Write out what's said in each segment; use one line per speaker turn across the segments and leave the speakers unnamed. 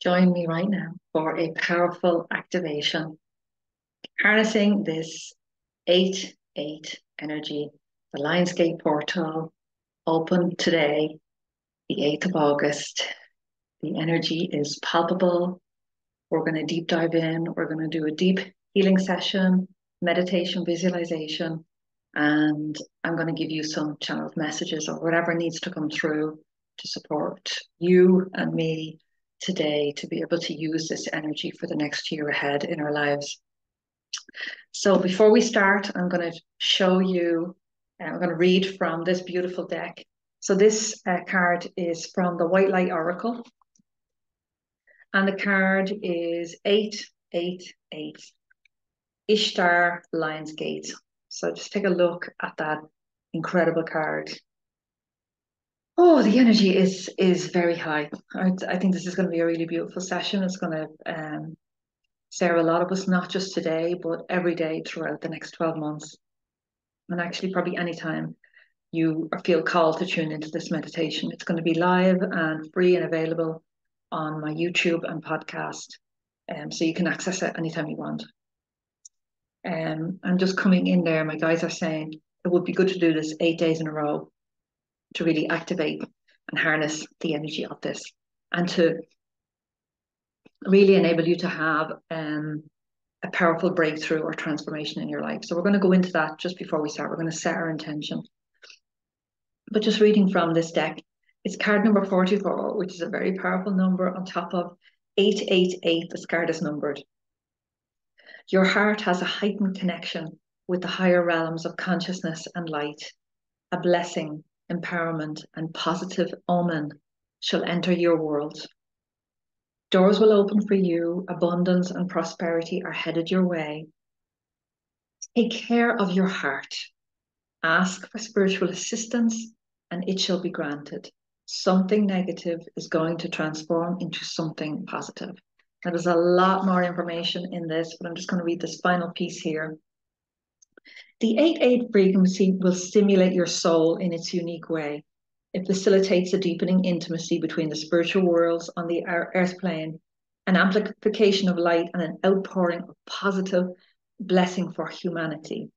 Join me right now for a powerful activation, harnessing this 8-8 energy. The Lionsgate portal opened today, the 8th of August. The energy is palpable. We're going to deep dive in. We're going to do a deep healing session, meditation, visualization, and I'm going to give you some channeled messages or whatever needs to come through to support you and me today to be able to use this energy for the next year ahead in our lives. So before we start, I'm going to show you, I'm going to read from this beautiful deck. So this card is from the White Light Oracle, and the card is 888, Ishtar Lionsgate. So just take a look at that incredible card. Oh, the energy is very high. I think this is going to be a really beautiful session. It's going to serve a lot of us, not just today, but every day throughout the next 12 months. And actually, probably anytime you feel called to tune into this meditation. It's going to be live and free and available on my YouTube and podcast. So you can access it anytime you want. I'm just coming in there. My guys are saying it would be good to do this 8 days in a row to really activate and harness the energy of this and to really enable you to have a powerful breakthrough or transformation in your life. So we're going to go into that just before we start. We're going to set our intention. But just reading from this deck, it's card number 44, which is a very powerful number on top of 888. This card is numbered. Your heart has a heightened connection with the higher realms of consciousness and light. A blessing, empowerment, and positive omen shall enter your world. Doors will open for you. Abundance and prosperity are headed your way. Take care of your heart. Ask for spiritual assistance, and it shall be granted. Something negative is going to transform into something positive. Now, there's a lot more information in this, but I'm just going to read this final piece here. The 8-8 frequency will stimulate your soul in its unique way. It facilitates a deepening intimacy between the spiritual worlds on the earth plane, an amplification of light, and an outpouring of positive blessing for humanity.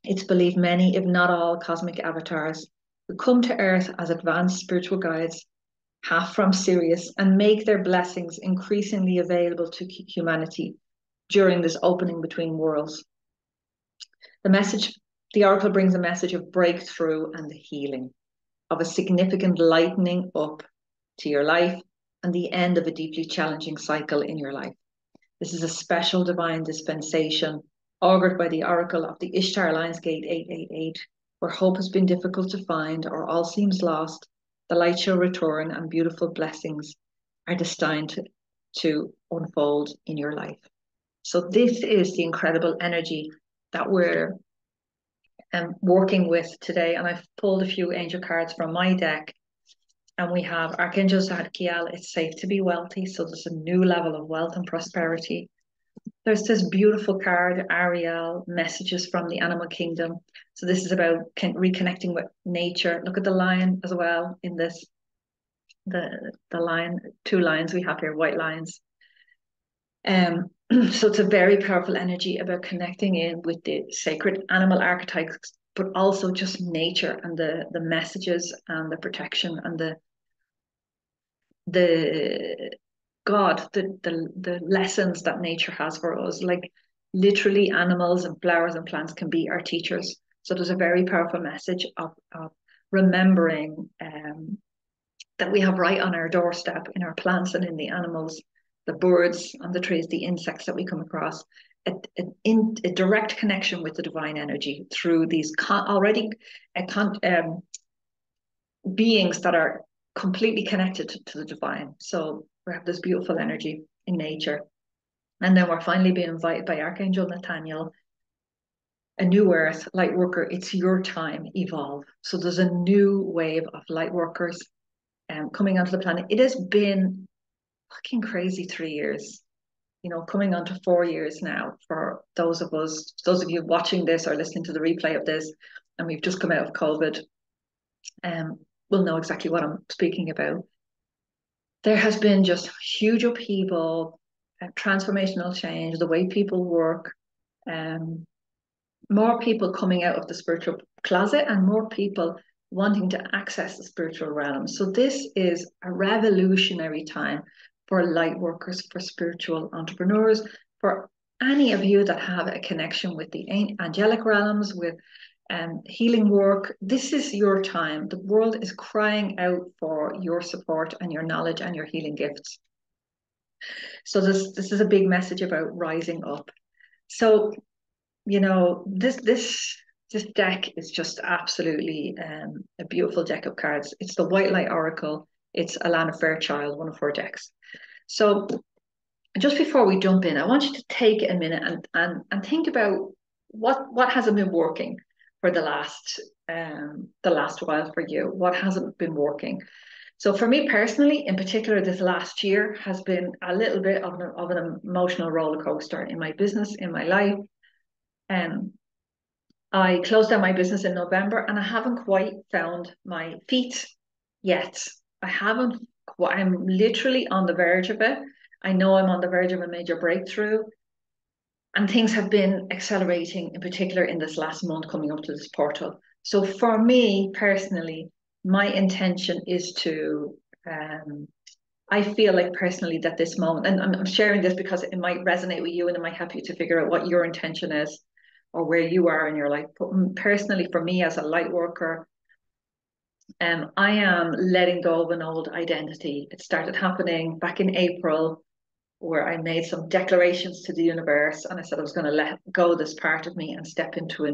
It's believed many, if not all, cosmic avatars who come to Earth as advanced spiritual guides, half from Sirius, and make their blessings increasingly available to humanity during this opening between worlds. The oracle brings a message of breakthrough and healing, of a significant lightening up to your life and the end of a deeply challenging cycle in your life. This is a special divine dispensation augured by the oracle of the Ishtar Lionsgate 888, where hope has been difficult to find or all seems lost. The light shall return and beautiful blessings are destined to unfold in your life. So this is the incredible energy that we're working with today. And I've pulled a few angel cards from my deck. And we have Archangel Zadkiel, it's safe to be wealthy. So there's a new level of wealth and prosperity. There's this beautiful card, Ariel, messages from the animal kingdom. So this is about reconnecting with nature. Look at the lion as well in this. The lion, two lions we have here, white lions. So it's a very powerful energy about connecting in with the sacred animal archetypes, but also just nature and the messages and the protection and the God, the lessons that nature has for us. Like literally animals and flowers and plants can be our teachers. So there's a very powerful message of remembering that we have right on our doorstep in our plants and in the animals, the birds on the trees, the insects that we come across, a direct connection with the divine energy through these beings that are completely connected to the divine. So we have this beautiful energy in nature. And then we're finally being invited by Archangel Nathaniel, a new earth, light worker, it's your time, evolve. So there's a new wave of light workers coming onto the planet. It has been fucking crazy 3 years, coming on to 4 years now for those of you watching this or listening to the replay of this, and we've just come out of COVID, will know exactly what I'm speaking about. there has been just huge upheaval, transformational change, the way people work, um, more people coming out of the spiritual closet and more people wanting to access the spiritual realm. So this is a revolutionary time for light workers, for spiritual entrepreneurs, for any of you that have a connection with the angelic realms, with healing work. This is your time. The world is crying out for your support and your knowledge and your healing gifts. So this is a big message about rising up. So, you know, this deck is just absolutely a beautiful deck of cards. It's the White Light Oracle. It's Alana Fairchild, one of her decks. So just before we jump in, I want you to take a minute and think about what hasn't been working for the last while for you. What hasn't been working? So for me personally, in particular, this last year has been a little bit of an emotional roller coaster in my business, in my life. I closed down my business in November and I haven't quite found my feet yet. I haven't, I'm literally on the verge of it. I know I'm on the verge of a major breakthrough. And things have been accelerating, in particular in this last month coming up to this portal. So for me personally, my intention is to, I feel like personally that this moment, and I'm sharing this because it might resonate with you and it might help you to figure out what your intention is or where you are in your life. But personally, for me as a light worker, I am letting go of an old identity. It started happening back in April, where I made some declarations to the universe and I said I was going to let go this part of me and step into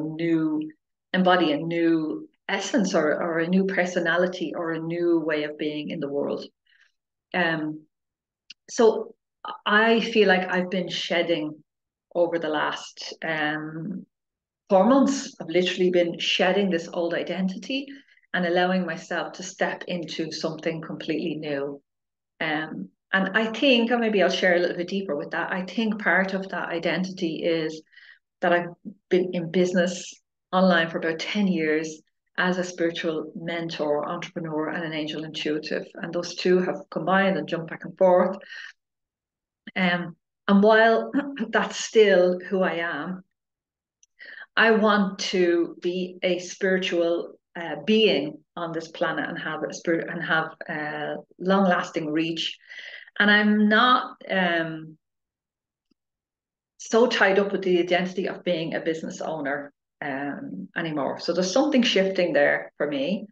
embody a new essence or a new personality or a new way of being in the world. So I feel like I've been shedding over the last 4 months. I've literally been shedding this old identity and allowing myself to step into something completely new. And I think, or maybe I'll share a little bit deeper with that. I think part of that identity is that I've been in business online for about 10 years as a spiritual mentor, entrepreneur, and an angel intuitive. And those two have combined and jumped back and forth. And while that's still who I am, I want to be a spiritual being on this planet and have a spirit and have long-lasting reach. And I'm not so tied up with the identity of being a business owner anymore. So there's something shifting there for me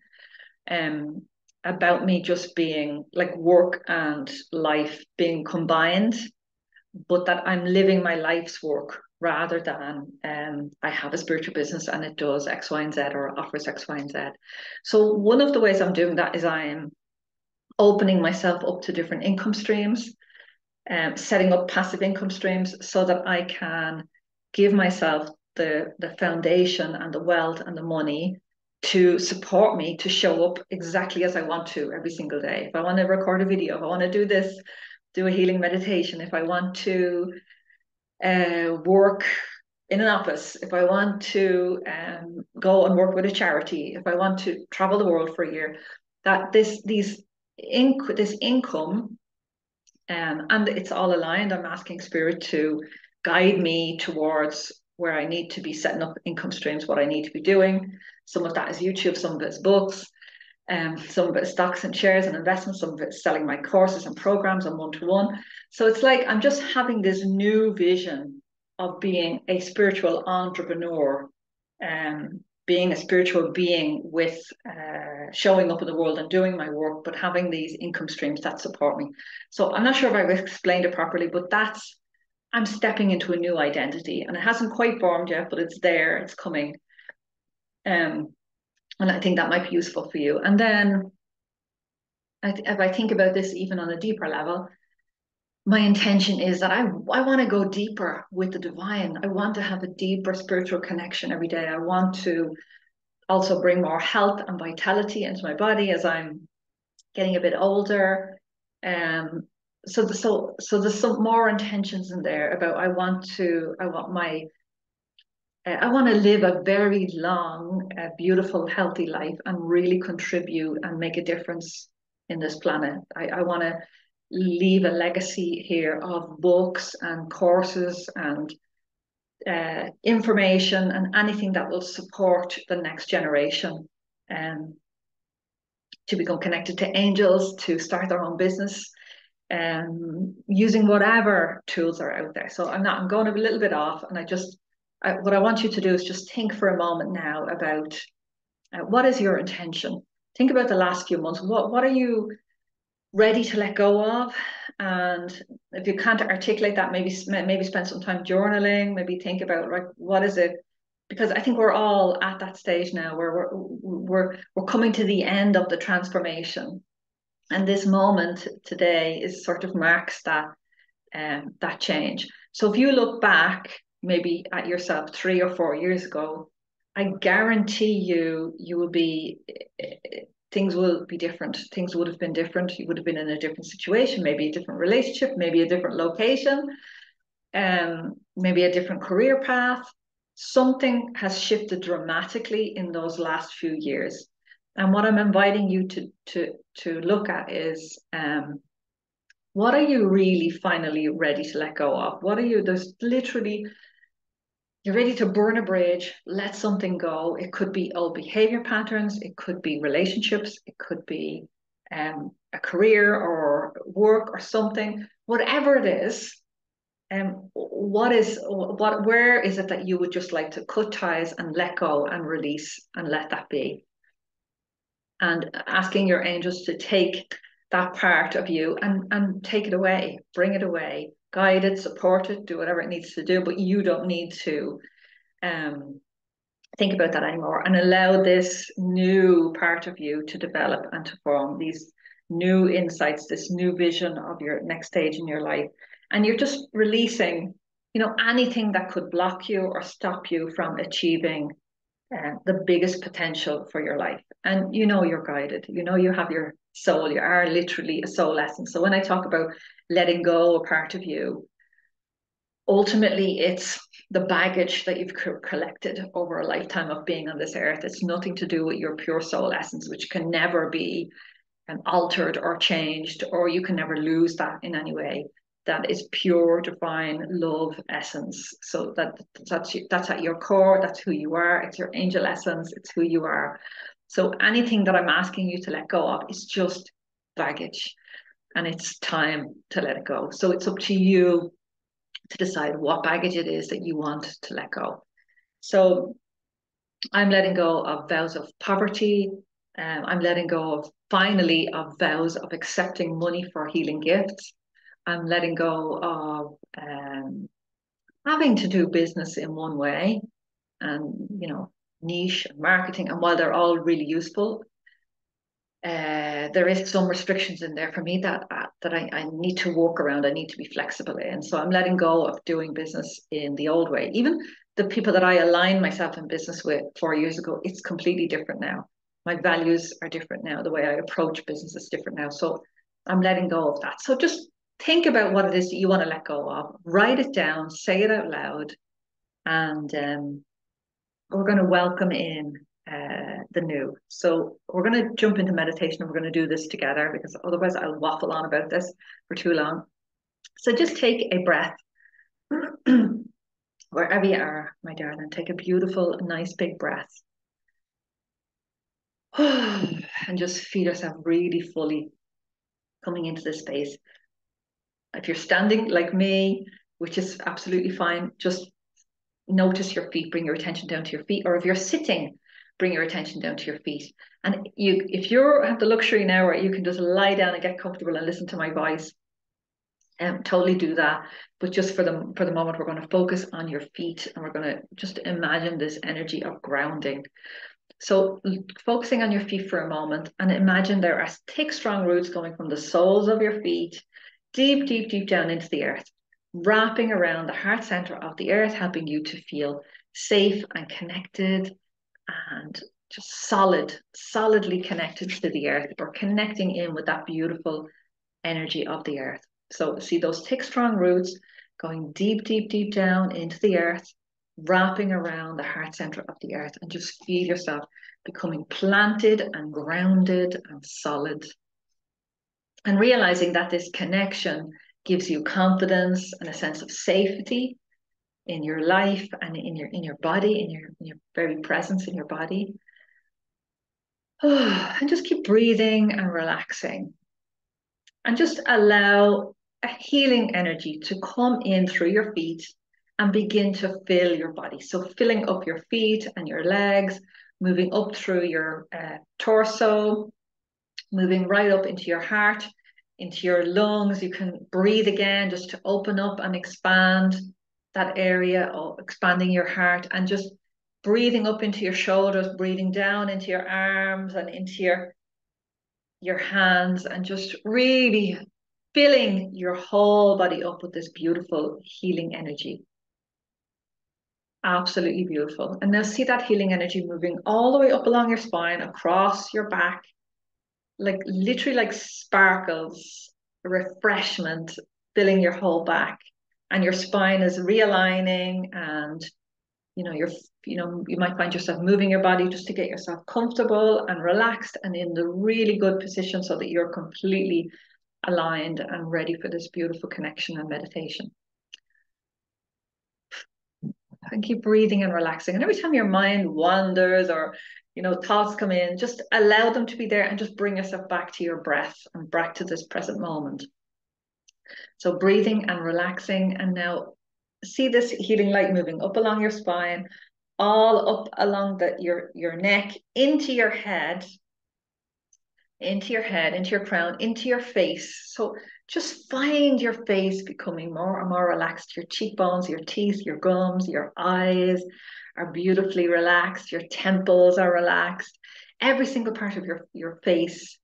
about me just being like work and life being combined, but that I'm living my life's work rather than I have a spiritual business and it does X, Y, and Z or offers X, Y, and Z. So one of the ways I'm doing that is I'm opening myself up to different income streams, setting up passive income streams so that I can give myself the foundation and the wealth and the money to support me to show up exactly as I want to every single day. If I want to record a video, if I want to do this, do a healing meditation, if I want to work in an office, if I want to go and work with a charity, if I want to travel the world for a year, that this income and it's all aligned. I'm asking spirit to guide me towards where I need to be setting up income streams, what I need to be doing. Some of that is YouTube, some of it's books, some of it is stocks and shares and investments, some of it's selling my courses and programs and one-to-one. So it's like I'm just having this new vision of being a spiritual entrepreneur, being a spiritual being with showing up in the world and doing my work, but having these income streams that support me. So I'm not sure if I've explained it properly, but I'm stepping into a new identity and it hasn't quite formed yet, but it's there, it's coming. And I think that might be useful for you. And then if I think about this even on a deeper level, my intention is that I want to go deeper with the divine. I want to have a deeper spiritual connection every day. I want to also bring more health and vitality into my body as I'm getting a bit older. So there's some more intentions in there about I want to live a very long, beautiful, healthy life and really contribute and make a difference in this planet. I want to leave a legacy here of books and courses and information and anything that will support the next generation to become connected to angels, to start their own business, using whatever tools are out there. So I'm going a little bit off, and what I want you to do is just think for a moment now about what is your intention. Think about the last few months. What are you ready to let go of? And if you can't articulate that, maybe spend some time journaling. Maybe think about, like, what is it? Because I think we're all at that stage now where we're coming to the end of the transformation, and this moment today is sort of marks that that change. So if you look back maybe at yourself 3 or 4 years ago, I guarantee you will be, things will be different. Things would have been different. You would have been in a different situation, maybe a different relationship, maybe a different location, maybe a different career path. Something has shifted dramatically in those last few years. And what I'm inviting you to look at is, what are you really finally ready to let go of? There's literally, you're ready to burn a bridge, let something go. It could be old behavior patterns, it could be relationships, it could be a career or work or something, whatever it is. Where is it that you would just like to cut ties and let go and release and let that be? And asking your angels to take that part of you and take it away, bring it away, guide it, support it, do whatever it needs to do, but you don't need to think about that anymore, and allow this new part of you to develop and to form these new insights, this new vision of your next stage in your life. And you're just releasing, anything that could block you or stop you from achieving the biggest potential for your life. And you're guided, you have your soul, you are literally a soul essence. So when I talk about letting go a part of you, ultimately it's the baggage that you've collected over a lifetime of being on this earth. It's nothing to do with your pure soul essence, which can never be altered or changed, or you can never lose that in any way. That is pure divine love essence. So that's at your core. That's who you are. It's your angel essence. It's who you are. So anything that I'm asking you to let go of is just baggage, and it's time to let it go. So it's up to you to decide what baggage it is that you want to let go. So I'm letting go of vows of poverty. I'm letting go finally of vows of accepting money for healing gifts. I'm letting go of having to do business in one way, and niche and marketing. And while they're all really useful, there is some restrictions in there for me that I need to work around. I need to be flexible in. So I'm letting go of doing business in the old way. Even the people that I aligned myself in business with 4 years ago, it's completely different now. My values are different now. The way I approach business is different now. So I'm letting go of that. So just think about what it is that you want to let go of. Write it down, say it out loud, and we're going to welcome in the new. So we're going to jump into meditation, and we're going to do this together, because otherwise I'll waffle on about this for too long. So just take a breath wherever you are, my darling. Take a beautiful, nice big breath. And just feel yourself really fully coming into this space. If you're standing like me, which is absolutely fine, just notice your feet, bring your attention down to your feet. Or if you're sitting, bring your attention down to your feet. And if you have the luxury now where you can just lie down and get comfortable and listen to my voice, totally do that. But just for the moment, we're going to focus on your feet, and we're going to just imagine this energy of grounding. So focusing on your feet for a moment, and imagine there are thick, strong roots going from the soles of your feet deep, deep, deep down into the earth, wrapping around the heart center of the earth, helping you to feel safe and connected and just solidly connected to the earth, or connecting in with that beautiful energy of the earth. So see those thick, strong roots going deep, deep, deep down into the earth, wrapping around the heart center of the earth, and just feel yourself becoming planted and grounded and solid. And realizing that this connection gives you confidence and a sense of safety in your life and in your body, in your very presence in your body. And just keep breathing and relaxing. And just allow a healing energy to come in through your feet and begin to fill your body. So filling up your feet and your legs, moving up through your torso, moving right up into your heart, into your lungs. You can breathe again just to open up and expand that area of expanding your heart, and just breathing up into your shoulders, breathing down into your arms and into your hands, and just really filling your whole body up with this beautiful healing energy. Absolutely beautiful. And now see that healing energy moving all the way up along your spine, across your back, like literally like sparkles, refreshment, filling your whole back. And your spine is realigning, and you might find yourself moving your body just to get yourself comfortable and relaxed and in the really good position so that you're completely aligned and ready for this beautiful connection and meditation. And keep breathing and relaxing. And every time your mind wanders or thoughts come in, just allow them to be there and just bring yourself back to your breath and back to this present moment. So breathing and relaxing, and now see this healing light moving up along your spine, all up along your neck, into your head, into your crown, into your face. So just find your face becoming more and more relaxed. Your cheekbones, your teeth, your gums, your eyes are beautifully relaxed. Your temples are relaxed. Every single part of your face,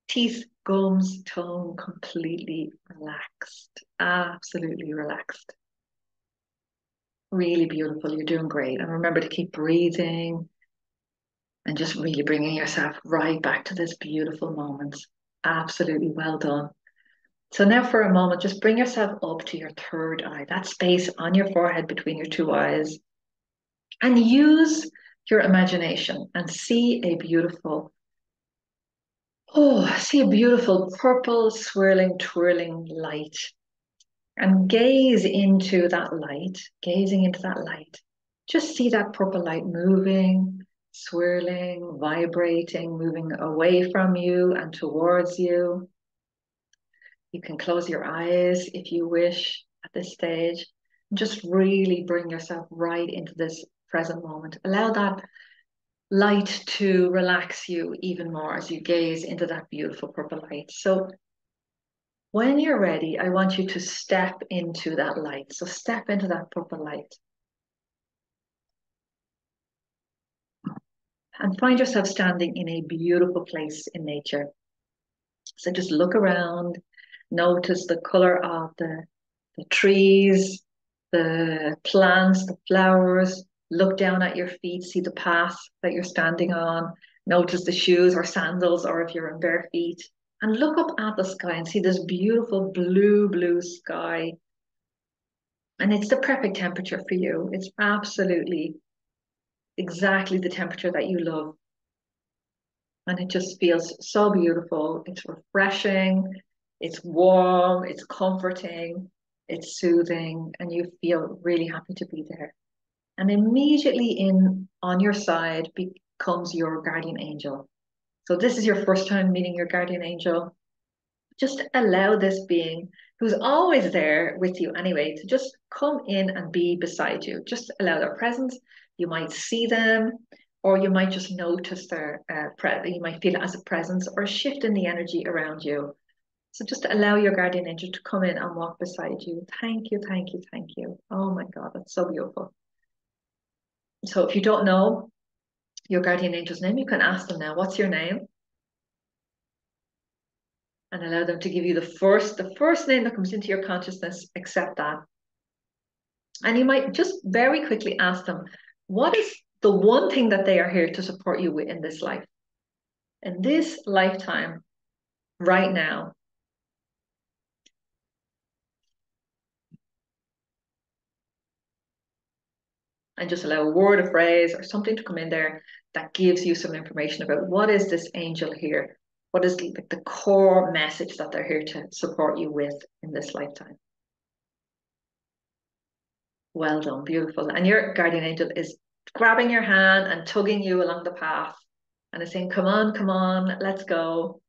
teeth, gums, tongue, completely relaxed. Absolutely relaxed. Really beautiful. You're doing great. And remember to keep breathing and just really bringing yourself right back to this beautiful moment. Absolutely well done. So now for a moment, just bring yourself up to your third eye, that space on your forehead between your two eyes, and use your imagination and see a beautiful purple swirling, twirling light, and gaze into that light, gazing into that light. Just see that purple light moving, swirling, vibrating, moving away from you and towards you. You can close your eyes if you wish at this stage. Just really bring yourself right into this present moment. Allow that light to relax you even more as you gaze into that beautiful purple light. So when you're ready, I want you to step into that light. So step into that purple light. And find yourself standing in a beautiful place in nature. So just look around, notice the color of the trees, the plants, the flowers. Look down at your feet, see the path that you're standing on. Notice the shoes or sandals, or if you're in bare feet. And look up at the sky and see this beautiful blue, blue sky. And it's the perfect temperature for you. It's absolutely exactly the temperature that you love. And it just feels so beautiful. It's refreshing, it's warm, it's comforting, it's soothing, and you feel really happy to be there. And immediately in on your side becomes your guardian angel. So this is your first time meeting your guardian angel. Just allow this being, who's always there with you anyway, to just come in and be beside you. Just allow their presence. You might see them, or you might just notice their you might feel it as a presence or a shift in the energy around you. So just allow your guardian angel to come in and walk beside you. Thank you, thank you, thank you. Oh my God, that's so beautiful. So if you don't know your guardian angel's name, you can ask them now, what's your name? And allow them to give you the first name that comes into your consciousness. Accept that. And you might just very quickly ask them, what is the one thing that they are here to support you with in this life, in this lifetime, right now? And just allow a word, a phrase, or something to come in there that gives you some information about what is this angel here what is like the core message that they're here to support you with in this lifetime. Well done, beautiful. And your guardian angel is grabbing your hand and tugging you along the path and is saying, come on, let's go.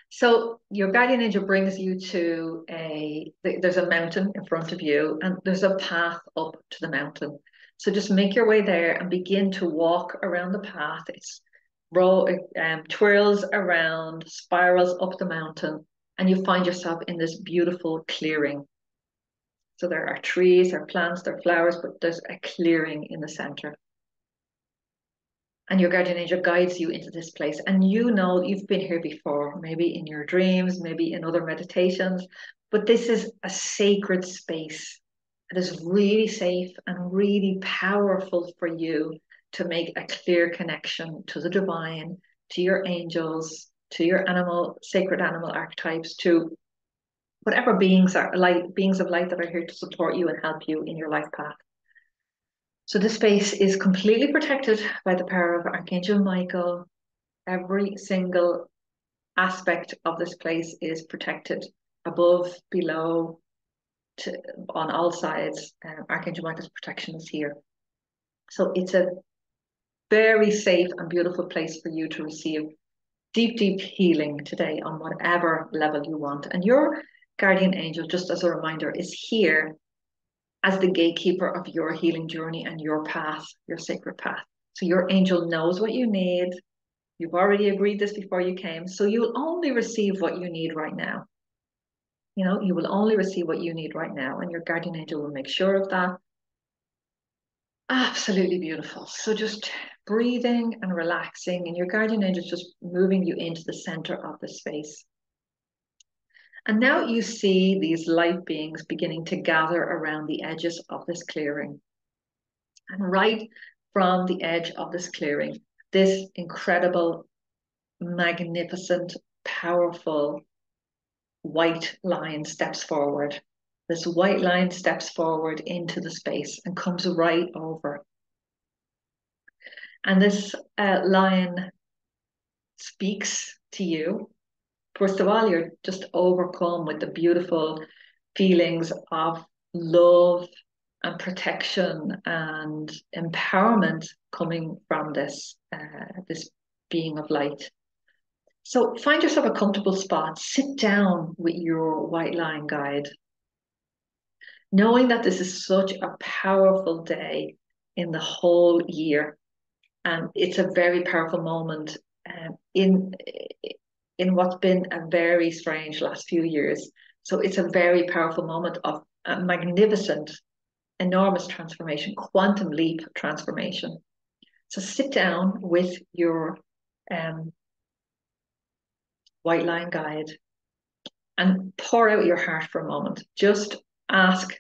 So your guardian angel brings you to there's a mountain in front of you and there's a path up to the mountain. So just make your way there and begin to walk around the path. Twirls around, spirals up the mountain, and you find yourself in this beautiful clearing. So there are trees, there are plants, there are flowers, but there's a clearing in the center. And your guardian angel guides you into this place. And you know you've been here before, maybe in your dreams, maybe in other meditations, but this is a sacred space. It is really safe and really powerful for you to make a clear connection to the divine, to your angels, to your sacred animal archetypes, to whatever beings of light that are here to support you and help you in your life path. So this space is completely protected by the power of Archangel Michael. Every single aspect of this place is protected, above, below, on all sides. Archangel Michael's protection is here. So it's a very safe and beautiful place for you to receive deep, deep healing today on whatever level you want. And your guardian angel, just as a reminder, is here as the gatekeeper of your healing journey and your path, your sacred path. So your angel knows what you need. You've already agreed this before you came. So you'll only receive what you need right now. You will only receive what you need right now, and your guardian angel will make sure of that. Absolutely beautiful. So just breathing and relaxing, and your guardian angel is just moving you into the center of the space. And now you see these light beings beginning to gather around the edges of this clearing. And right from the edge of this clearing, this incredible, magnificent, powerful white line steps forward. This white line steps forward into the space and comes right over. And this line speaks to you. First of all, you're just overcome with the beautiful feelings of love and protection and empowerment coming from this being of light. So find yourself a comfortable spot, sit down with your white line guide, knowing that this is such a powerful day in the whole year. And it's a very powerful moment in what's been a very strange last few years. So it's a very powerful moment of a magnificent, enormous transformation, quantum leap transformation. So sit down with your white line guide and pour out your heart for a moment. Just ask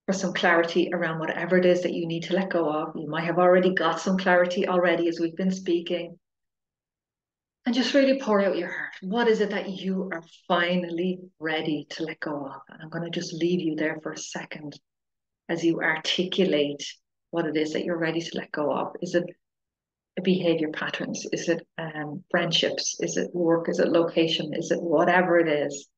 for some clarity around whatever it is that you need to let go of. You might have already got some clarity already as we've been speaking. And just really pour out your heart. What is it that you are finally ready to let go of? And I'm going to just leave you there for a second as you articulate what it is that you're ready to let go of. Is it behavior patterns? Is it friendships? Is it work? Is it location? Is it whatever it is?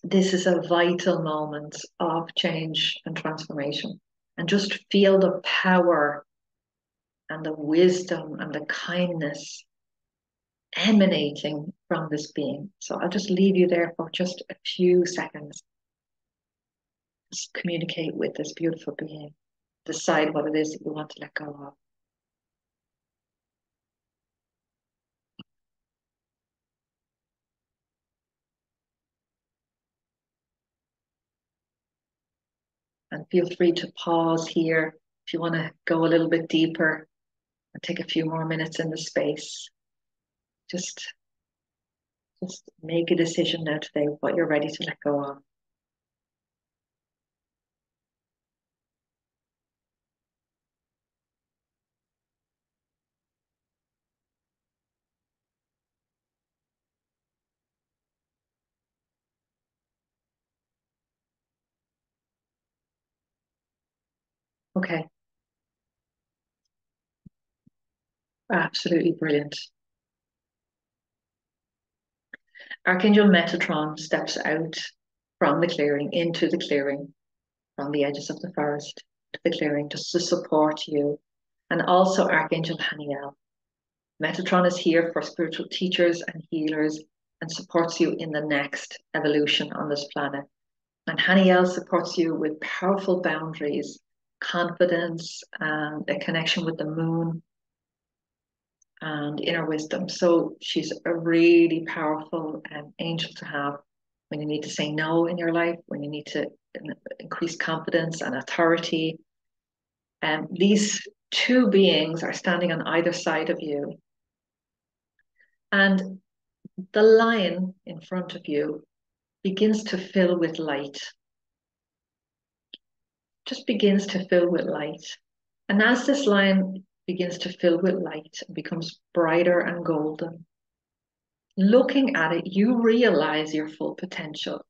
This is a vital moment of change and transformation. And just feel the power and the wisdom and the kindness emanating from this being. So I'll just leave you there for just a few seconds. Just communicate with this beautiful being. Decide what it is that you want to let go of. And feel free to pause here if you want to go a little bit deeper and take a few more minutes in the space. Just make a decision now today what you're ready to let go of. Okay. Absolutely brilliant. Archangel Metatron steps out from the clearing into the clearing, from the edges of the forest to the clearing, just to support you. And also Archangel Haniel. Metatron is here for spiritual teachers and healers and supports you in the next evolution on this planet. And Haniel supports you with powerful boundaries, confidence, and a connection with the moon and inner wisdom. So she's a really powerful angel to have when you need to say no in your life, when you need to increase confidence and authority. And these two beings are standing on either side of you. And the lion in front of you begins to fill with light, just begins to fill with light. And as this lion begins to fill with light and becomes brighter and golden, looking at it, you realize your full potential.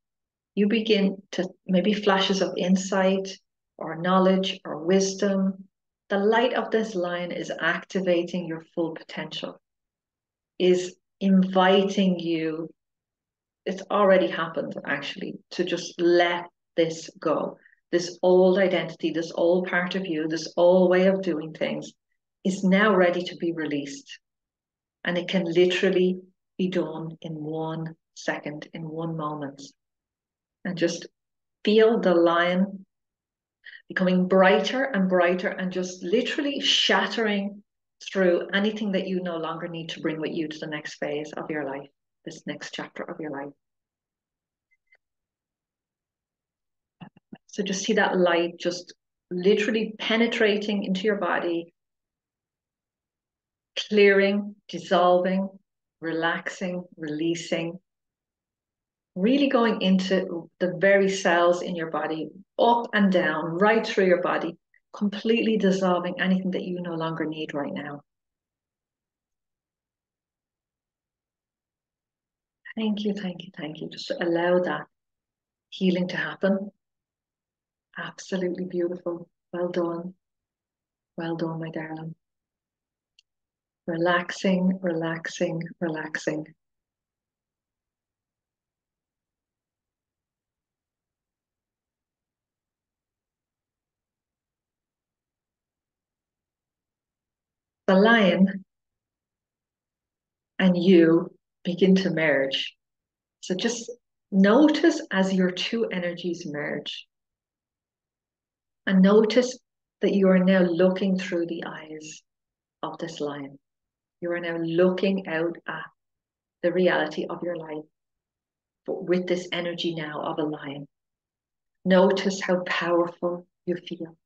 You begin to maybe flashes of insight or knowledge or wisdom. The light of this lion is activating your full potential, is inviting you. It's already happened actually, to just let this go. This old identity, this old part of you, this old way of doing things is now ready to be released. And it can literally be done in 1 second, in 1 moment. And just feel the lion becoming brighter and brighter and just literally shattering through anything that you no longer need to bring with you to the next phase of your life, this next chapter of your life. So just see that light just literally penetrating into your body, clearing, dissolving, relaxing, releasing, really going into the very cells in your body, up and down, right through your body, completely dissolving anything that you no longer need right now. Thank you, thank you, thank you. Just allow that healing to happen. Absolutely beautiful. Well done. Well done, my darling. Relaxing, relaxing, relaxing. The lion and you begin to merge. So just notice as your two energies merge. And notice that you are now looking through the eyes of this lion. You are now looking out at the reality of your life, but with this energy now of a lion. Notice how powerful you feel.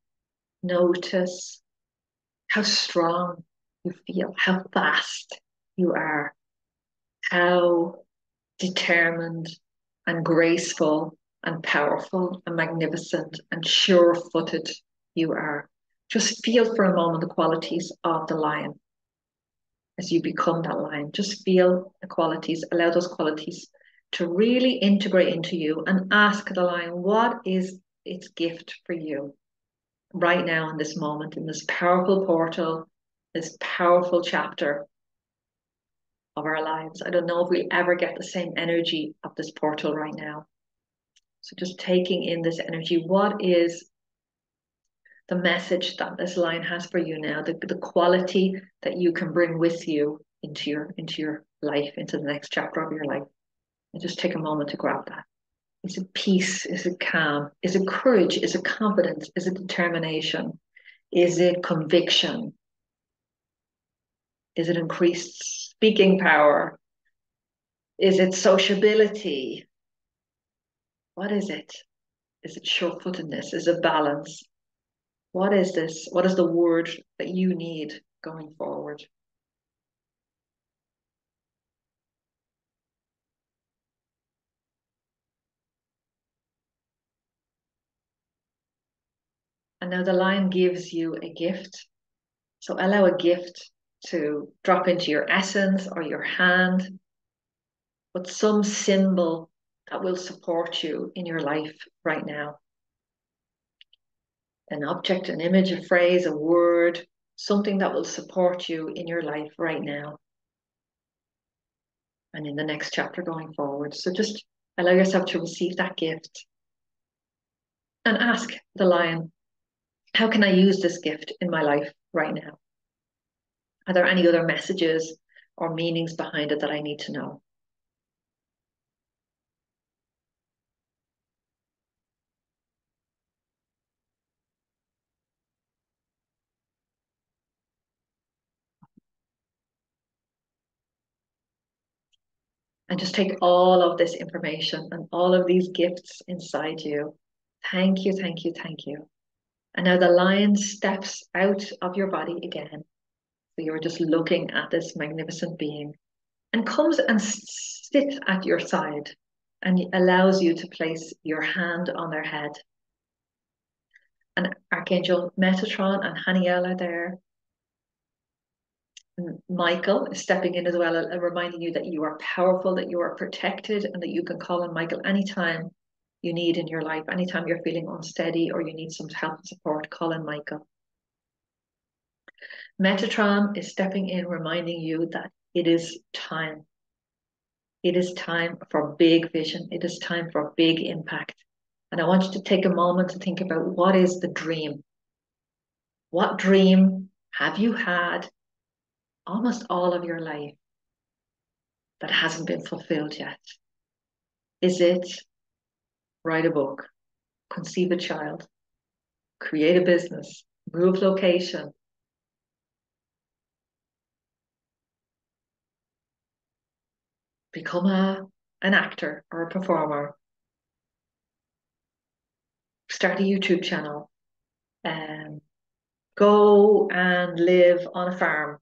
Notice how strong you feel, how fast you are, how determined and graceful and powerful and magnificent and sure-footed you are. Just feel for a moment the qualities of the lion as you become that lion. Just feel the qualities, allow those qualities to really integrate into you, and ask the lion, what is its gift for you right now in this moment, in this powerful portal, this powerful chapter of our lives. I don't know if we'll ever get the same energy of this portal right now. So just taking in this energy, what is the message that this line has for you now, the quality that you can bring with you into your life, into the next chapter of your life. And just take a moment to grab that. Is it peace? Is it calm? Is it courage? Is it confidence? Is it determination? Is it conviction? Is it increased speaking power? Is it sociability? What is it? Is it sure-footedness? Is it balance? What is this? What is the word that you need going forward? And now the line gives you a gift. So allow a gift to drop into your essence or your hand, but some symbol that will support you in your life right now. An object, an image, a phrase, a word, something that will support you in your life right now and in the next chapter going forward. So just allow yourself to receive that gift and ask the lion, how can I use this gift in my life right now? Are there any other messages or meanings behind it that I need to know? And just take all of this information and all of these gifts inside you. Thank you, thank you, thank you. And now the lion steps out of your body again. So you're just looking at this magnificent being and comes and sits at your side and allows you to place your hand on their head. And Archangel Metatron and Haniel are there. And Michael is stepping in as well and reminding you that you are powerful, that you are protected, and that you can call on Michael anytime you need in your life. Anytime you're feeling unsteady or you need some help and support, call on Michael. Metatron is stepping in, reminding you that it is time. It is time for big vision. It is time for big impact. And I want you to take a moment to think about, what is the dream? What dream have you had almost all of your life that hasn't been fulfilled yet? Is it write a book, conceive a child, create a business, move location, become an actor or a performer, start a YouTube channel, go and live on a farm,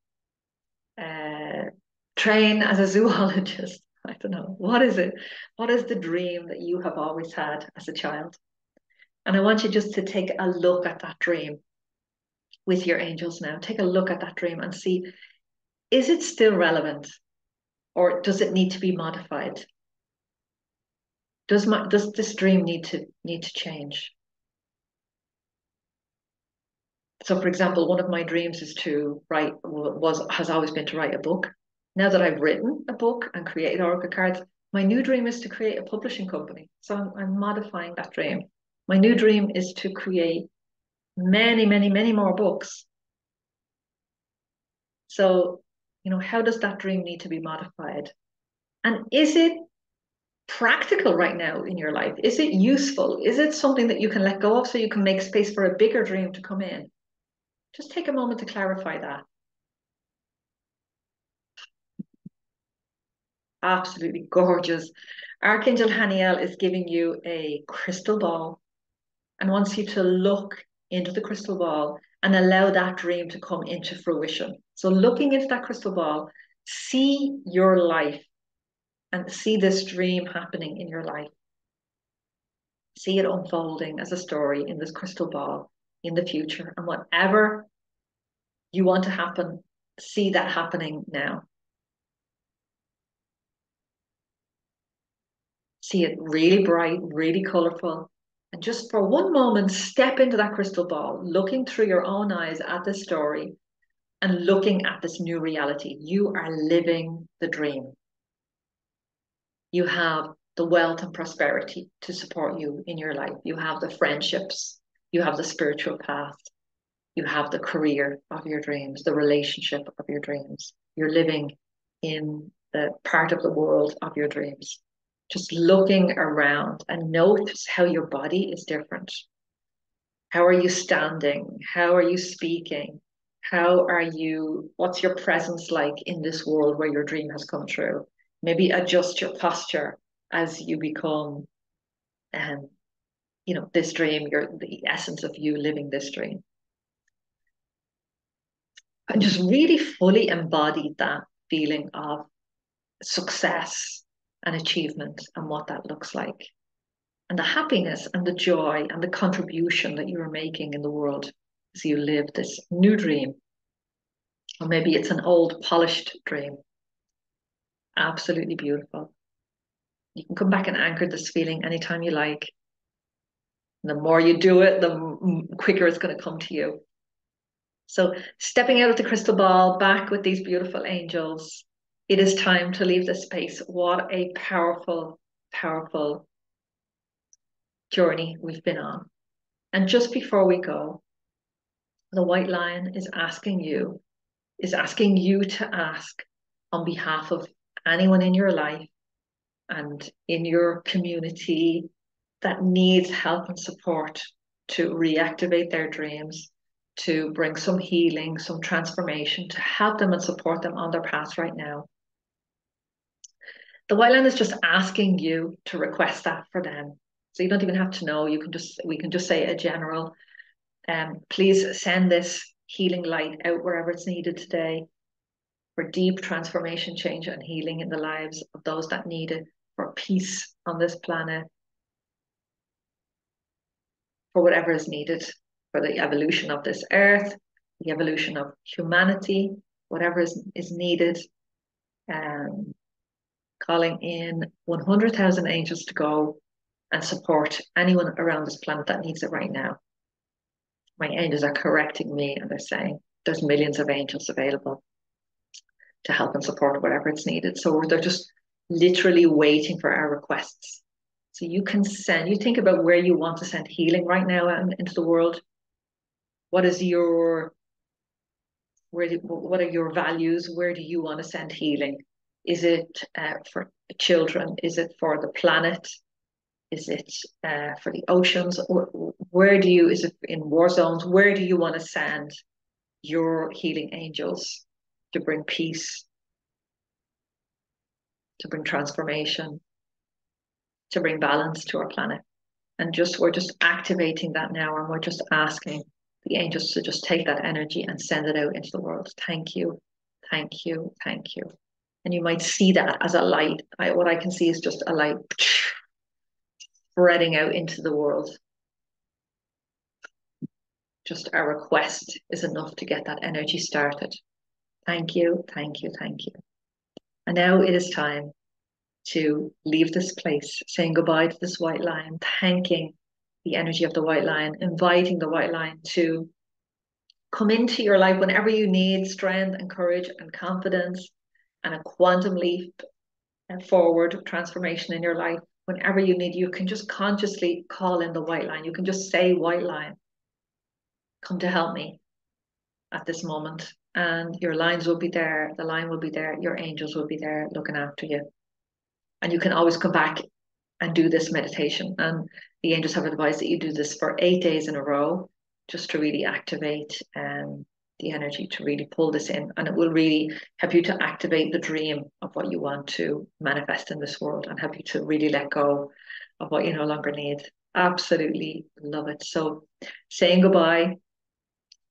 uh, train as a zoologist? I don't know. What is it? What is the dream that you have always had as a child? And I want you just to take a look at that dream with your angels now. Take a look at that dream and see, is it still relevant, or does it need to be modified? Does this dream need to change? So, for example, one of my dreams is to write was has always been to write a book. Now that I've written a book and created Oracle cards, my new dream is to create a publishing company. So I'm modifying that dream. My new dream is to create many, many, many more books. So, how does that dream need to be modified? And is it practical right now in your life? Is it useful? Is it something that you can let go of so you can make space for a bigger dream to come in? Just take a moment to clarify that. Absolutely gorgeous. Archangel Haniel is giving you a crystal ball and wants you to look into the crystal ball and allow that dream to come into fruition. So, looking into that crystal ball, see your life and see this dream happening in your life. See it unfolding as a story in this crystal ball in the future. And whatever you want to happen, see that happening now. See it really bright, really colorful. And just for one moment, step into that crystal ball, looking through your own eyes at this story and looking at this new reality. You are living the dream. You have the wealth and prosperity to support you in your life. You have the friendships. You have the spiritual path. You have the career of your dreams, the relationship of your dreams. You're living in the part of the world of your dreams. Just looking around and notice how your body is different. How are you standing? How are you speaking? What's your presence like in this world where your dream has come true? Maybe adjust your posture as you become, this dream, the essence of you living this dream. And just really fully embody that feeling of success and achievement and what that looks like. And the happiness and the joy and the contribution that you are making in the world as you live this new dream. Or maybe it's an old polished dream. Absolutely beautiful. You can come back and anchor this feeling anytime you like. And the more you do it, the quicker it's going to come to you. So stepping out of the crystal ball, back with these beautiful angels, it is time to leave this space. What a powerful, powerful journey we've been on. And just before we go, the white lion is asking you to ask on behalf of anyone in your life and in your community that needs help and support to reactivate their dreams, to bring some healing, some transformation, to help them and support them on their path right now. The white lion is just asking you to request that for them. So you don't even have to know. We can just say a general, please send this healing light out wherever it's needed today for deep transformation, change, and healing in the lives of those that need it, for peace on this planet, for whatever is needed, for the evolution of this earth, the evolution of humanity, whatever is needed. Calling in 100,000 angels to go and support anyone around this planet that needs it right now. My angels are correcting me and they're saying there's millions of angels available to help and support whatever it's needed. So they're just literally waiting for our requests. So you can send, you think about where you want to send healing right now into the world. What is what are your values? Where do you want to send healing? Is it for children? Is it for the planet? Is it for the oceans? Where do you, is it in war zones? Where do you want to send your healing angels to bring peace, to bring transformation, to bring balance to our planet? And we're just activating that now, and we're just asking the angels to just take that energy and send it out into the world. Thank you, thank you, thank you. And you might see that as a light. What I can see is just a light spreading out into the world. Just a request is enough to get that energy started. Thank you, thank you, thank you. And now it is time to leave this place, saying goodbye to this white lion, thanking the energy of the white lion, inviting the white lion to come into your life whenever you need strength and courage and confidence and a quantum leap and forward transformation in your life. Whenever you need, you can just consciously call in the white lion. You can just say, white lion, come to help me at this moment. And your lines will be there, the line will be there, your angels will be there looking after you. And you can always come back and do this meditation. And the angels have advised that you do this for 8 days in a row, just to really activate the energy, to really pull this in. And it will really help you to activate the dream of what you want to manifest in this world and help you to really let go of what you no longer need. Absolutely love it. So saying goodbye,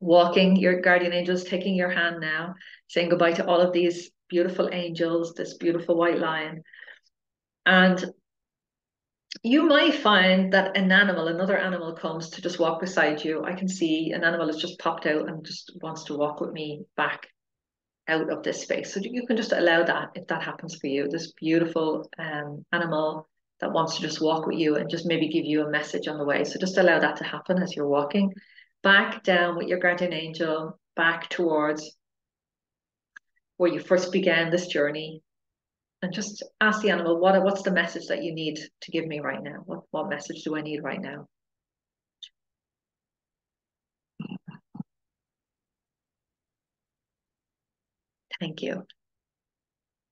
walking your guardian angels, taking your hand now, saying goodbye to all of these beautiful angels, this beautiful white lion. And you might find that another animal comes to just walk beside you. I can see an animal has just popped out and just wants to walk with me back out of this space. So you can just allow that if that happens for you. This beautiful animal that wants to just walk with you and just maybe give you a message on the way. So just allow that to happen as you're walking back down with your guardian angel, back towards where you first began this journey. And just ask the animal, what's the message that you need to give me right now? What message do I need right now? Thank you.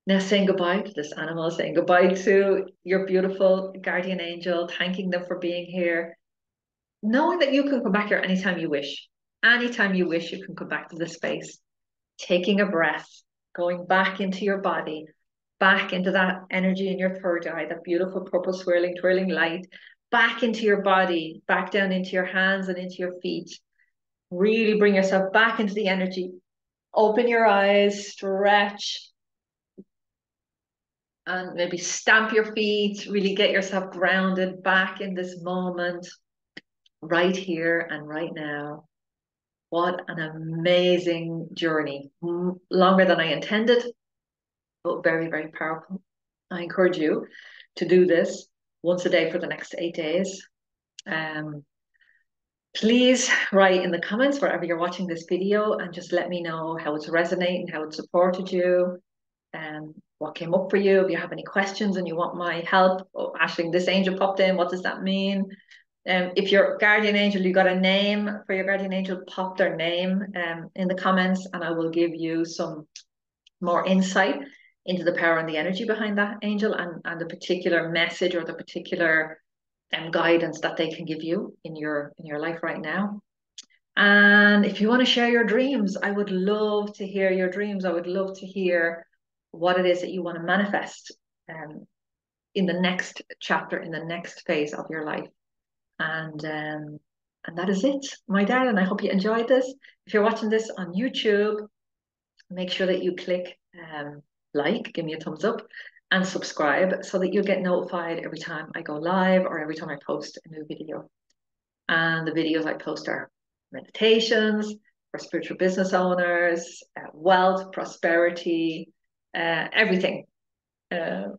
Now saying goodbye to this animal, saying goodbye to your beautiful guardian angel, thanking them for being here, knowing that you can come back here anytime you wish. Anytime you wish, you can come back to this space. Taking a breath, going back into your body, back into that energy in your third eye, that beautiful purple swirling, twirling light, back into your body, back down into your hands and into your feet. Really bring yourself back into the energy. Open your eyes, stretch, and maybe stamp your feet. Really get yourself grounded back in this moment, right here and right now. What an amazing journey. Longer than I intended, but very, very powerful. I encourage you to do this once a day for the next 8 days. Please write in the comments wherever you're watching this video and just let me know how it's resonating, how it supported you, and what came up for you. If you have any questions and you want my help, oh, Aisling, this angel popped in, what does that mean? If your guardian angel, you got a name for your guardian angel, pop their name in the comments and I will give you some more insight into the power and the energy behind that angel and the particular message or the particular guidance that they can give you in your life right now. And if you want to share your dreams, I would love to hear your dreams. I would love to hear what it is that you want to manifest in the next chapter, in the next phase of your life. And that is it, my darling. I hope you enjoyed this. If you're watching this on YouTube, make sure that you click like, give me a thumbs up, and subscribe so that you'll get notified every time I go live or every time I post a new video. And the videos I post are meditations for spiritual business owners, wealth, prosperity, everything.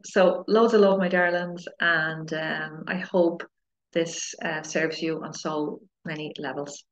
So loads of love, my darlings, and I hope this serves you on so many levels.